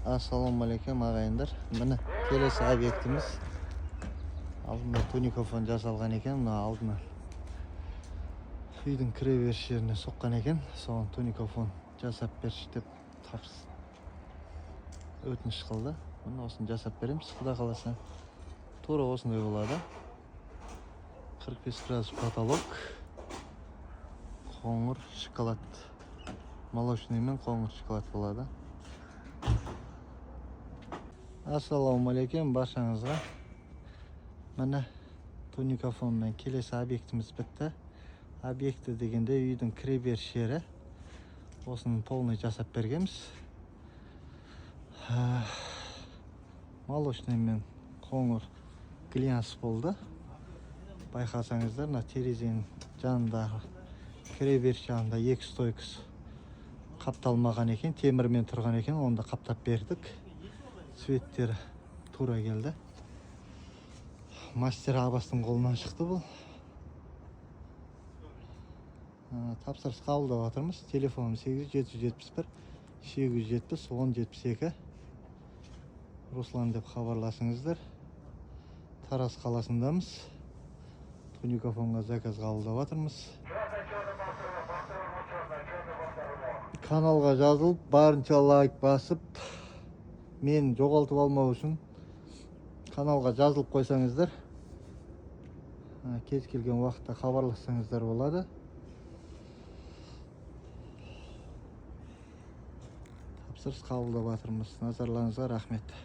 Ассалаумағалейкум ағайындар. Міне келесі объектimiz. Алдында тоникофон жасалған екен. Мына алдына үйдің кіреберіс жеріне соққан екен. Соған тоникофон жасап берші деп өтініш қылды. Міне осыны жасап береміз. Құда қаласа тура осындай болады. 45 градус потолок. Қоңыр шоколад. Молочный мен қоңыр шоколад болады. Ассалаумағалейкум баршаңызға. Міне тоникофонмен келесі объектimiz бітті. Объекті дегенде үйдің кіреберіс жері. Осыны полный жасап бергенбіз. Молочный мен қоңыр глянец болды. Байқасаңыздар, мына терезенің жанындағы кіреберіс жанында екі стойкасы қапталмаған екен, темірмен тұрған екен, оны да қаптап бердік. Цветтері тура келді. Мастер Абастың қолынан шықты бұл. Тапсырыс қабылдап жатырмыз. Телефоным 8 771 870 1072. Руслан деп хабарласыңыздар. Тараз қаласындамыз. Тоникофонға заказ қабылдап жатырмыз. Каналға жазылып, барынша лайк басып, мен жоғалтып алмау үшін каналға жазылып қойсаңыздар, кез келген уақытта хабарлассаңыздар болады. Тапсырыс қабылдап жатырмыз. Назарларыңызға рахмет.